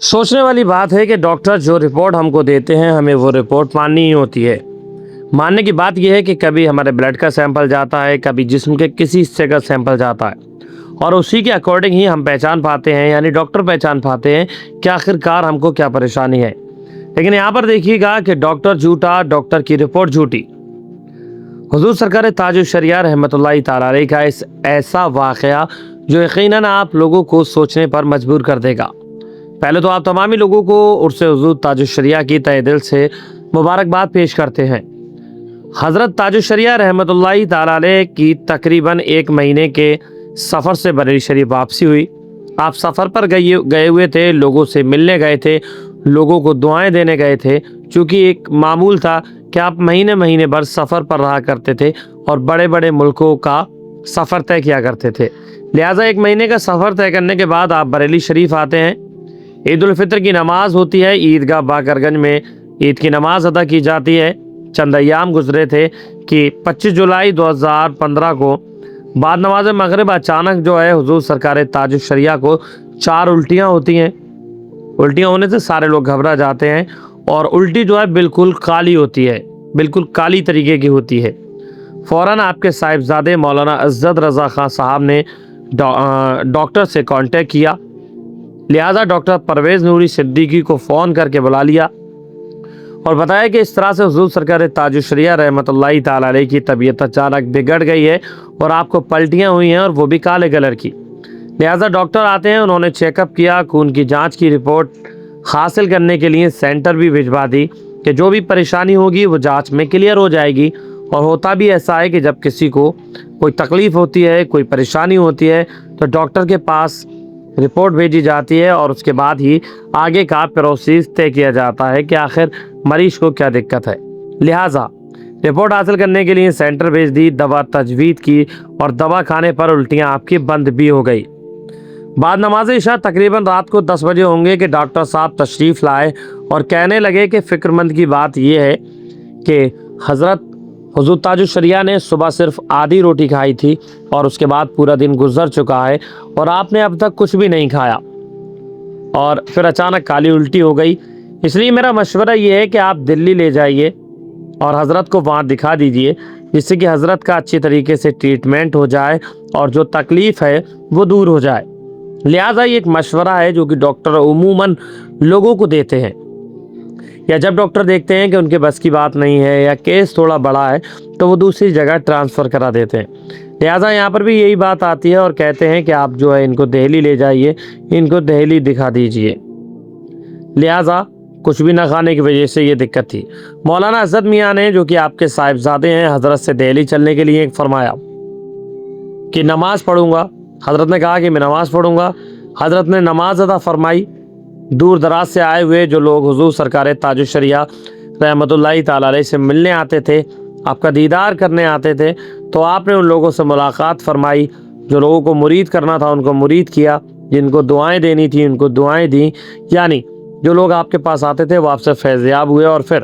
सोचने वाली बात है कि डॉक्टर जो रिपोर्ट हमको देते हैं हमें वो रिपोर्ट माननी ही होती है। मानने की बात यह है कि कभी हमारे ब्लड का सैंपल जाता है, कभी जिस्म के किसी हिस्से का सैंपल जाता है और उसी के अकॉर्डिंग ही हम पहचान पाते हैं, यानी डॉक्टर पहचान पाते हैं कि आखिरकार हमको क्या परेशानी है। लेकिन यहाँ पर देखिएगा कि डॉक्टर झूठा, डॉक्टर की रिपोर्ट झूठी। हुजूर सरकार ताजुल शरिया रहमतुल्लाहि ताला अलैह का ऐसा वाक़या जो यकीनन आप लोगों को सोचने पर मजबूर कर देगा। पहले तो आप तमामी लोगों को उर्स हुजूर ताजुल शरिया की तहे दिल से मुबारकबाद पेश करते हैं। हज़रत ताजुल शरिया रहमतुल्लाहि ताला अलैह की तकरीबन 1 महीने के सफ़र से बरेली शरीफ वापसी हुई। आप सफ़र पर गए हुए थे, लोगों से मिलने गए थे, लोगों को दुआएं देने गए थे। चूँकि एक मामूल था कि आप महीने महीने भर सफ़र पर रहा करते थे और बड़े बड़े मुल्कों का सफ़र तय किया करते थे। लिहाजा 1 महीने का सफ़र तय करने के बाद आप बरेली शरीफ आते हैं। ईद उल फितर की नमाज होती है, ईदगाह बाकरगंज में ईद की नमाज अदा की जाती है। चंद अय्याम गुजरे थे कि 25 जुलाई 2015 को बाद नमाज मगरिब अचानक जो है हुजूर सरकार ताजुल शरिया को 4 उल्टियाँ होती हैं। उल्टियाँ होने से सारे लोग घबरा जाते हैं और उल्टी जो है बिल्कुल काली होती है, बिल्कुल काली तरीके की होती है। फ़ौरन आपके साहिबजादे मौलाना इज़्ज़त रज़ा खां साहब ने डॉक्टर से कांटेक्ट किया। लिहाजा डॉक्टर परवेज़ नूरी सिद्दीकी को फ़ोन करके बुला लिया और बताया कि इस तरह से हुजूर सरकार ताजुल शरिया रहमतुल्लाहि ताला अलैह की तबीयत अचानक बिगड़ गई है और आपको पलटियाँ हुई हैं और वो भी काले कलर की। लिहाजा डॉक्टर आते हैं, उन्होंने चेकअप किया, खून की जांच की रिपोर्ट हासिल करने के लिए सेंटर भी भिजवा दी कि जो भी परेशानी होगी वो जांच में क्लियर हो जाएगी। और होता भी ऐसा है कि जब किसी को कोई तकलीफ़ होती है, कोई परेशानी होती है तो डॉक्टर के पास रिपोर्ट भेजी जाती है और उसके बाद ही आगे का प्रोसेस तय किया जाता है कि आखिर मरीज को क्या दिक्कत है। लिहाजा रिपोर्ट हासिल करने के लिए सेंटर भेज दी, दवा तजवीज़ की और दवा खाने पर उल्टियाँ आपकी बंद भी हो गई। बाद नमाज इशा तकरीबन रात को 10 बजे होंगे कि डॉक्टर साहब तशरीफ़ लाए और कहने लगे कि फ़िक्रमंद की बात यह है कि हज़रत हुजूर ताजुल शरिया ने सुबह सिर्फ आधी रोटी खाई थी और उसके बाद पूरा दिन गुजर चुका है और आपने अब तक कुछ भी नहीं खाया और फिर अचानक काली उल्टी हो गई। इसलिए मेरा मशवरा ये है कि आप दिल्ली ले जाइए और हज़रत को वहाँ दिखा दीजिए, जिससे कि हज़रत का अच्छी तरीके से ट्रीटमेंट हो जाए और जो तकलीफ़ है वो दूर हो जाए। लिहाजा ये एक मशवरा है जो कि डॉक्टर उमूमन लोगों को देते हैं, या जब डॉक्टर देखते हैं कि उनके बस की बात नहीं है या केस थोड़ा बड़ा है तो वो दूसरी जगह ट्रांसफ़र करा देते हैं। लिहाजा यहाँ पर भी यही बात आती है और कहते हैं कि आप जो है इनको दिल्ली ले जाइए, इनको दिल्ली दिखा दीजिए। लिहाजा कुछ भी ना खाने की वजह से ये दिक्कत थी। मौलाना इज़्ज़त मियाँ ने, जो कि आपके साहिबजादे हैं, हज़रत से दिल्ली चलने के लिए फरमाया कि नमाज़ पढ़ूँगा। हज़रत ने कहा कि मैं नमाज़ पढ़ूँगा। हज़रत ने नमाज अदा फरमाई। दूर दराज से आए हुए जो लोग हुजूर सरकार ताजुल शरिया रहमतुल्लाहि ताला अलैह से मिलने आते थे, आपका दीदार करने आते थे, तो आपने उन लोगों से मुलाकात फरमाई। जो लोगों को मुरीद करना था उनको मुरीद किया, जिनको दुआएं देनी थी उनको दुआएं दी। यानी जो लोग आपके पास आते थे वो आपसे फैज़याब हुए और फिर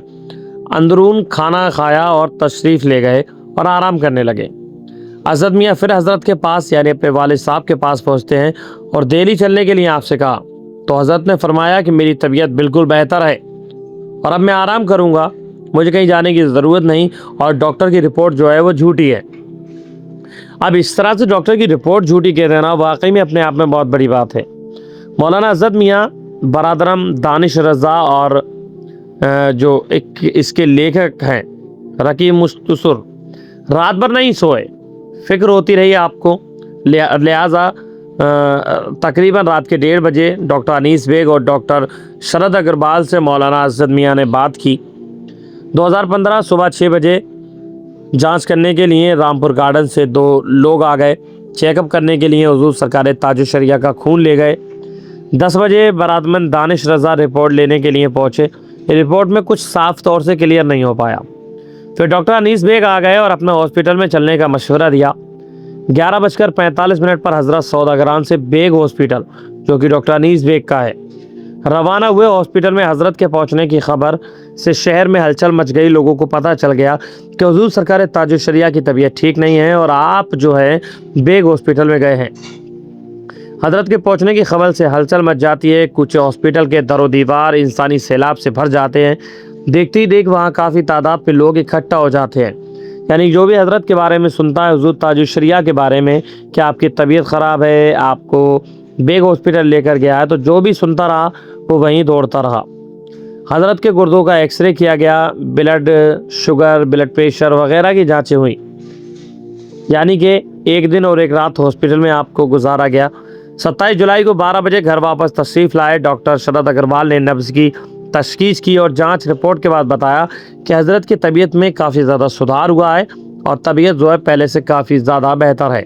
अंदरून खाना खाया और तशरीफ़ ले गए और आराम करने लगे। इज़्ज़त मियाँ फिर हज़रत के पास यानी अपने वालिद साहब के पास पहुँचते हैं और दिल्ली चलने के लिए आपसे कहा, तो हज़रत ने फरमाया कि मेरी तबीयत बिल्कुल बेहतर है और अब मैं आराम करूँगा, मुझे कहीं जाने की ज़रूरत नहीं और डॉक्टर की रिपोर्ट जो है वो झूठी है। अब इस तरह से डॉक्टर की रिपोर्ट झूठी कह देना वाकई में अपने आप में बहुत बड़ी बात है। मौलाना इज़्ज़त मियाँ बरादरम दानिश रज़ा और जो एक इसके लेखक हैं रकीब मुस्तुसर रात भर नहीं सोए, फ़िक्र होती रही आपको। लिहाजा तकरीबन रात के 1:30 बजे डॉक्टर अनीस बेग और डॉक्टर शरद अग्रवाल से मौलाना इज़्ज़त मियाँ ने बात की। 2015 सुबह 6 बजे जांच करने के लिए रामपुर गार्डन से 2 लोग आ गए। चेकअप करने के लिए हुजूर सरकार ताजुल शरिया का खून ले गए। 10 बजे बरादमंद दानिश रज़ा रिपोर्ट लेने के लिए पहुँचे। रिपोर्ट में कुछ साफ तौर से क्लियर नहीं हो पाया। फिर डॉक्टर अनीस बेग आ गए और अपने हॉस्पिटल में चलने का मशवरा दिया। 11:45 पर हज़रत सौदागरान से बेग हॉस्पिटल, जो कि डॉक्टर अनीस बेग का है, रवाना हुए। हॉस्पिटल में हज़रत के पहुंचने की खबर से शहर में हलचल मच गई। लोगों को पता चल गया कि हुजूर सरकार ताजुल शरिया की तबीयत ठीक नहीं है और आप जो है बेग हॉस्पिटल में गए हैं। حضرت کے پہنچنے کی خبر سے ہلچل مچ جاتی ہے، کچھ ہاسپٹل کے در و دیوار انسانی سیلاب سے بھر جاتے ہیں، دیکھتے ہی دیکھ وہاں کافی تعداد پہ لوگ اکٹھا ہو جاتے ہیں۔ یعنی جو بھی حضرت کے بارے میں سنتا ہے، حضور تاج الشریعہ کے بارے میں کہ آپ کی طبیعت خراب ہے، آپ کو بیگ ہاسپٹل لے کر گیا ہے، تو جو بھی سنتا رہا وہ وہیں دوڑتا رہا۔ حضرت کے گردوں کا ایکس رے کیا گیا، بلڈ شوگر، بلڈ پریشر وغیرہ کی جانچیں ہوئیں۔ یعنی کہ ایک دن اور ایک رات ہاسپٹل میں آپ کو گزارا گیا۔ 27 جولائی کو 12 بجے گھر واپس تشریف لائے ڈاکٹر شرد اگروال نے نبض کی تشخیص کی اور جانچ رپورٹ کے بعد بتایا کہ حضرت کی طبیعت میں کافی زیادہ سدھار ہوا ہے اور طبیعت جو ہے پہلے سے کافی زیادہ بہتر ہے۔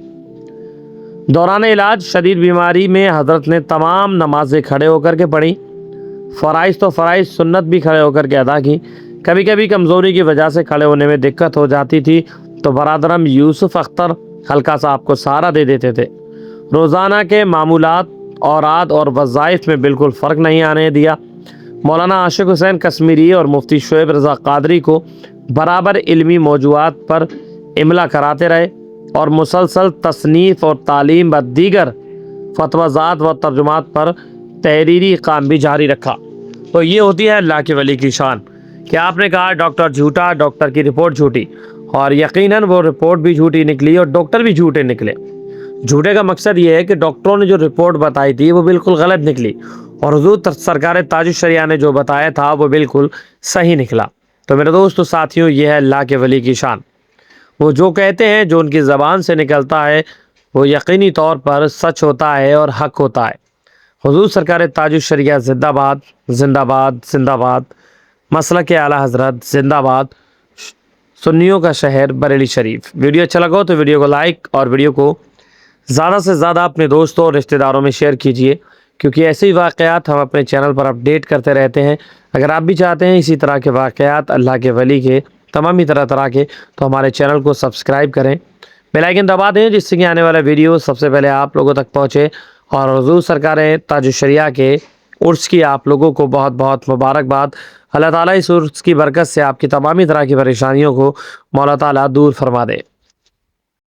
دوران علاج شدید بیماری میں حضرت نے تمام نمازیں کھڑے ہو کر کے پڑھی، فرائض تو فرائض، سنت بھی کھڑے ہو کر کے ادا کی۔ کبھی کبھی کمزوری کی وجہ سے کھڑے ہونے میں دقت ہو جاتی تھی تو برادرم یوسف اختر ہلکا سا آپ کو سہارا دے دیتے تھے۔ روزانہ کے معمولات، اوراد اور وظائف میں بالکل فرق نہیں آنے دیا۔ مولانا عاشق حسین کشمیری اور مفتی شعیب رضا قادری کو برابر علمی موضوعات پر املا کراتے رہے اور مسلسل تصنیف اور تعلیم و دیگر فتویٰ و ترجمات پر تحریری کام بھی جاری رکھا۔ تو یہ ہوتی ہے اللہ کے ولی کی شان کہ آپ نے کہا ڈاکٹر جھوٹا، ڈاکٹر کی رپورٹ جھوٹی، اور یقیناً وہ رپورٹ بھی جھوٹی نکلی اور ڈاکٹر بھی جھوٹے نکلے۔ جھوٹے کا مقصد یہ ہے کہ ڈاکٹروں نے جو رپورٹ بتائی تھی وہ بالکل غلط نکلی اور حضور سرکار تاج الشریعہ نے جو بتایا تھا وہ بالکل صحیح نکلا۔ تو میرے دوستو ساتھیوں، یہ ہے اللہ کے ولی کی شان۔ وہ جو کہتے ہیں، جو ان کی زبان سے نکلتا ہے، وہ یقینی طور پر سچ ہوتا ہے اور حق ہوتا ہے۔ حضور سرکار تاج الشریعہ زندہ باد، زندہ باد، زندہ باد۔ مسلک اعلیٰ حضرت زندہ باد۔ سنیوں کا شہر بریلی شریف۔ ویڈیو اچھا لگا تو ویڈیو کو لائک اور ویڈیو کو زیادہ سے زیادہ اپنے دوستوں اور رشتہ داروں میں شیئر کیجیے، کیونکہ ایسے ہی واقعات ہم اپنے چینل پر اپڈیٹ کرتے رہتے ہیں۔ اگر آپ بھی چاہتے ہیں اسی طرح کے واقعات اللہ کے ولی کے تمام ہی طرح کے، تو ہمارے چینل کو سبسکرائب کریں، بیل آئیکن دبا دیں، جس سے کہ آنے والا ویڈیو سب سے پہلے آپ لوگوں تک پہنچے۔ اور حضور سرکار تاج الشریعہ کے عرس کی آپ لوگوں کو بہت بہت مبارکباد۔ اللہ تعالیٰ اس عرس کی برکت سے آپ کی تمام ہی طرح کی پریشانیوں کو مولا تعالیٰ دور فرما دے۔